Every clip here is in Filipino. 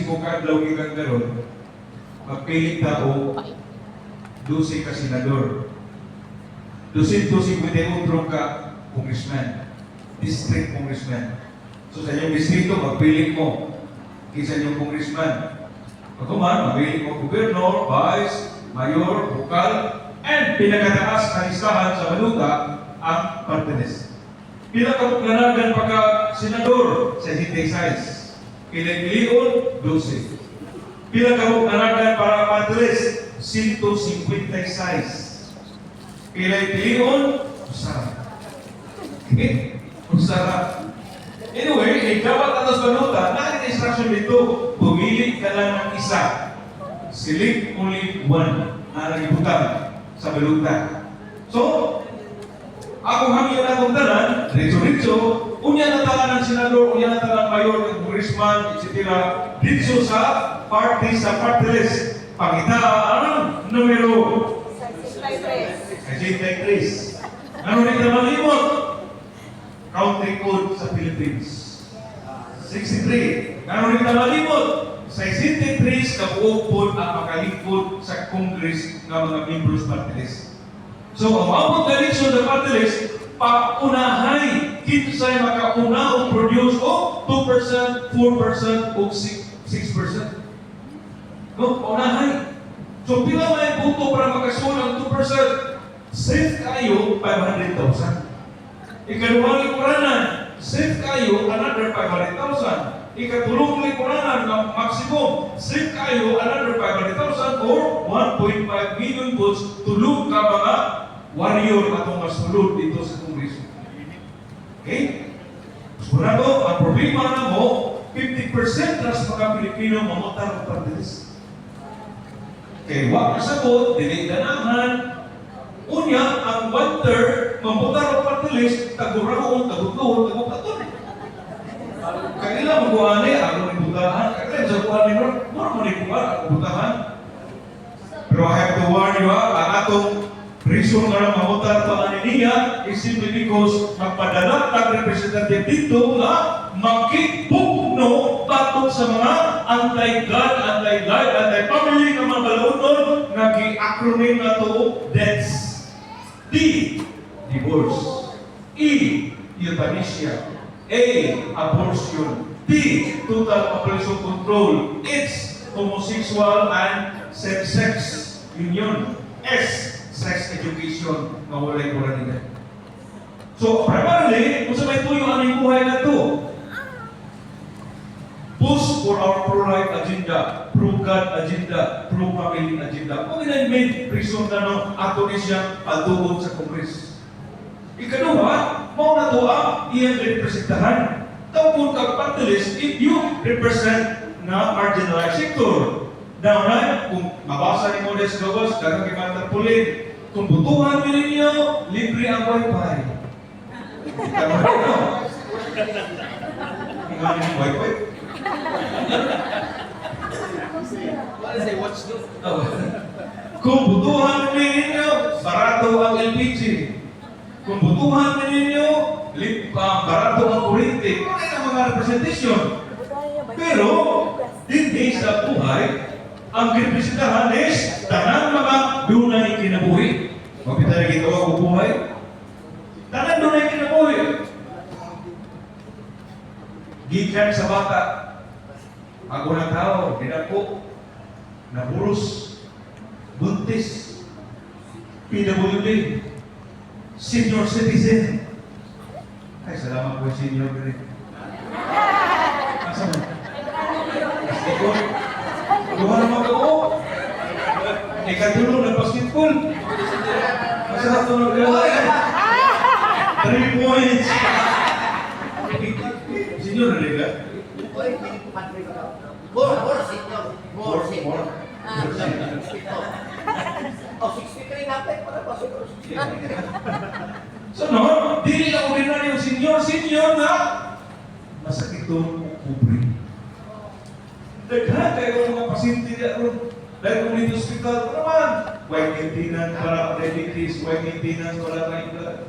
25 kadlaw gikan karon, magpilit ta o 12 ka senador. 251 ka congressman, district congressman. So sa inyong distrito, magpilit mo kisa inyong congressman. Pagkuman, magpilit mo gobernador, vice, mayor, bukal, and pinakataas na listahan sa baluta ang party list. Pinakabuklanagan pagka senador sa 76. Pinagpilion, 12. Pinakabuklanagan para party list, 156. Pinagpilion, usara. Okay? Usara. Anyway, dapat atas baluta, na instruction dito, pumili ka lang ng isa. Select only one na nagibutang sa baluta. So, ako hangin na itong tanan, ritso-ritso, unya na talan ng senador, unya na talan ng mayor, ng congressman, etc. Ritso sa party list. Pangitaan, numero 63. Ano rin na malimot? Country code sa Philippines. 63. Ano rin na malimot? Sa 63, kabuopod ang makalingkod sa Congress ng mga members party list. So, ang mabot na eleksyon ng party list, paunahay, kinsay makauna o produce o 2%, 4% o 6%. No, paunahay. So, pila may buto para makasun ang 2%? Safe kayo, 500,000. Ikaduhang lingkuranan, safe kayo, another 500,000. Ikatulong lingkuranan ng maximum, safe kayo, another 500,000 or 1.5 million votes tulong ka mga warrior atong masulod dito sa Kongreso. Okay? Sigurado, ang problema na mo, 50% na sa mga Pilipino mamutar ng party list. Kaya wag kasabot, dinigdanahan, unya, ang 1/3 mamutar ng party list, tagurahon, tagutluhon, tagukaton. Kanila magbuhani, ako rin butahan. Kanila sa buhani mo, mo rin buhani, ako butahan. Pero I have to warn you, ang atong reason nga na mamutar pa ang niya is simply because magpadala tag representative dito na makipugno patong sa mga anti-God, anti-life, anti-family na mga balaunon nga gi-acronym na to DEDS. D. Divorce. E. Euthanasia. A. Abortion. D. Total population control. H. Homosexual and same-sex union. S. Sex education na walay moralidad. So, primarily, kung sa may tuyo ang buhay na ito, push for our pro-life agenda, pro-God agenda, pro-family agenda. Kung ina yung main reason na no, ato ni siya patugon sa Kongres. Ikaduha, mau na ito ang iyang representahan. Tawag kang party list if you represent na marginalized sector. Now na, kung mabasa ni Modest Gabas, dagang kimantar pulit, kung butuhan ninyo, libre ang wifi. Tama rin, no? Ingani ng wifi. What is a watchdog? Kung butuhan ninyo, barato ang LPG. Kung butuhan ninyo, barato ang kurente. Kung ang mga representation. Pero, hindi sa buhay, ang representahan is tanang mga dunay kinabuhi. Mapita na gito ako buhay. Tanang dunay kinabuhi. Gikan sa bata. Ako na tao, dinako, naburos, buntis, PWD, senior citizen. Ay, salamat po senior rin. Asa mo? Iko? Duha naman ako. Ikatulong ng basketball. Masarap ito ng gawin. 3 points. Senior na rin ka? More senior. More senior. Oh, 63 natin para pa siguro. So no, dili lang ordinary yung senior na masakit itong kubre. Daghan kayo mga pasyente niya dahil kung dito hospital, naman, white maintenance para diabetes, white maintenance para kayo.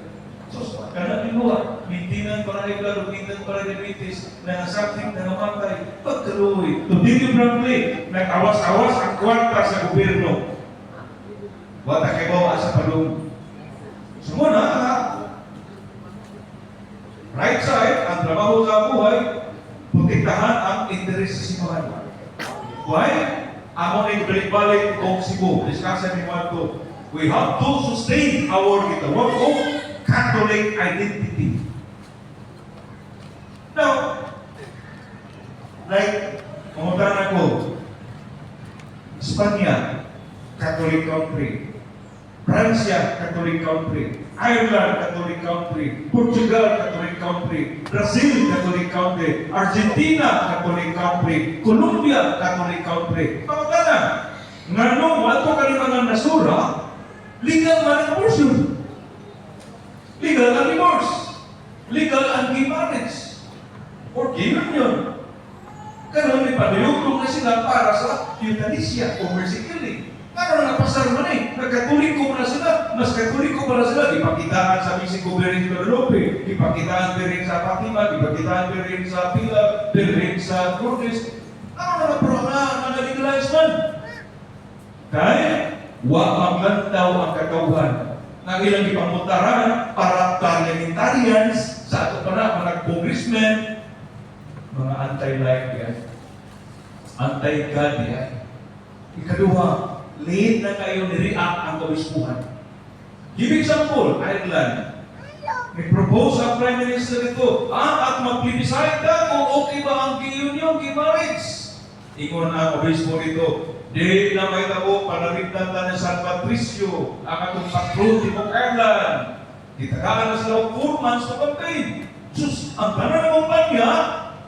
Sus, kana linuha, mintinan para ibla, mintinan para diabetes, nangasakit, nangamatay, pagkaluoy. To tell you frankly, nag-awas-awas ang kwarta sa gobyerno. Wata kay bawa sa palong. Sumuna, right side, ang trabaho sa buhay, protektahan ang interes sa sinuhan. Why? Amo na balik-balik kong Cebu. Discussion ni Marco. We have to sustain our gitawag of Catholic identity. Now, like, pumunta ako, Espanya, Catholic country. Francia, Catholic country. Ireland, Catholic country. Portugal, Catholic country. Brazil, Catholic country. Argentina, Catholic country. Colombia, Catholic country. Pagkana, nga nung wato ka rin mga nasura, legal man ang abortion. Legal ang divorce. Legal ang gay marriage. Or gay union. Karoon may padayugtong na sila para sa euthanasia o mercy killing. Ano na napasar man eh. Nagkatuliko na sila. Mas katuliko pa na sila. Ipakitaan sa Missing Governing Guadalupe. Ipakitaan pa rin sa Fatima. Ipakitaan pa rin sa Pila. Pa rin sa Lourdes. Ano na na-legalize man? Dahil, wa maglantaw ang katauhan. Nang ilang ipamutaran para parliamentarians sa ato pa na, mga congressmen, mga anti-life yan. Anti-God yan. Ikaduha, late na kayo ni-react ang kabispuhan. Give example, Ireland. May propose ang Prime Minister ito, at mag-plebiscite ka kung okay ba ang gay union, gay marriage. Ingon ang obispo rito, di na may tabo, panarigtan na San Patricio, ang atong patron di Mong Ireland. Itagaan na sila 4 months na campaign. Sus, ang tanan ng kumpanya,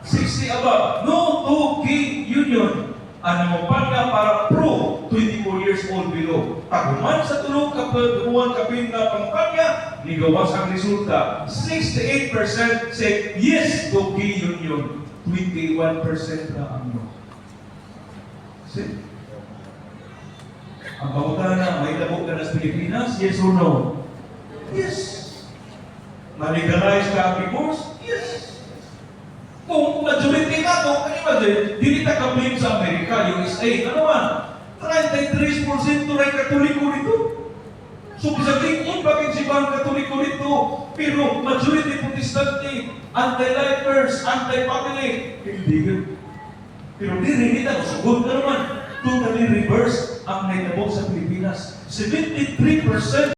60 above, no to gay union. Ang kumpanya para pro 24 years old below. Pag-uman sa tulong kapaduan kapin na kampanya, nigawas ang resulta. 68% say yes to gay union. 21% na ang no. See? Ang kamutan na may labog ka na sa Pilipinas, yes or no? Yes. Ma-legalize ka ang divorce? Yes. Kung majority ka to, kanimagin, dili ta ka-blame sa Amerika, USA, ano man? 33% rin katoliko dito. So, bisa tingin bakit si Bang katoliko dito, pero majority protestante, anti-lifers, anti-family, hindi yun. Pero di rin kita, sugod na naman, totally reverse ang naitabo sa Pilipinas. 73%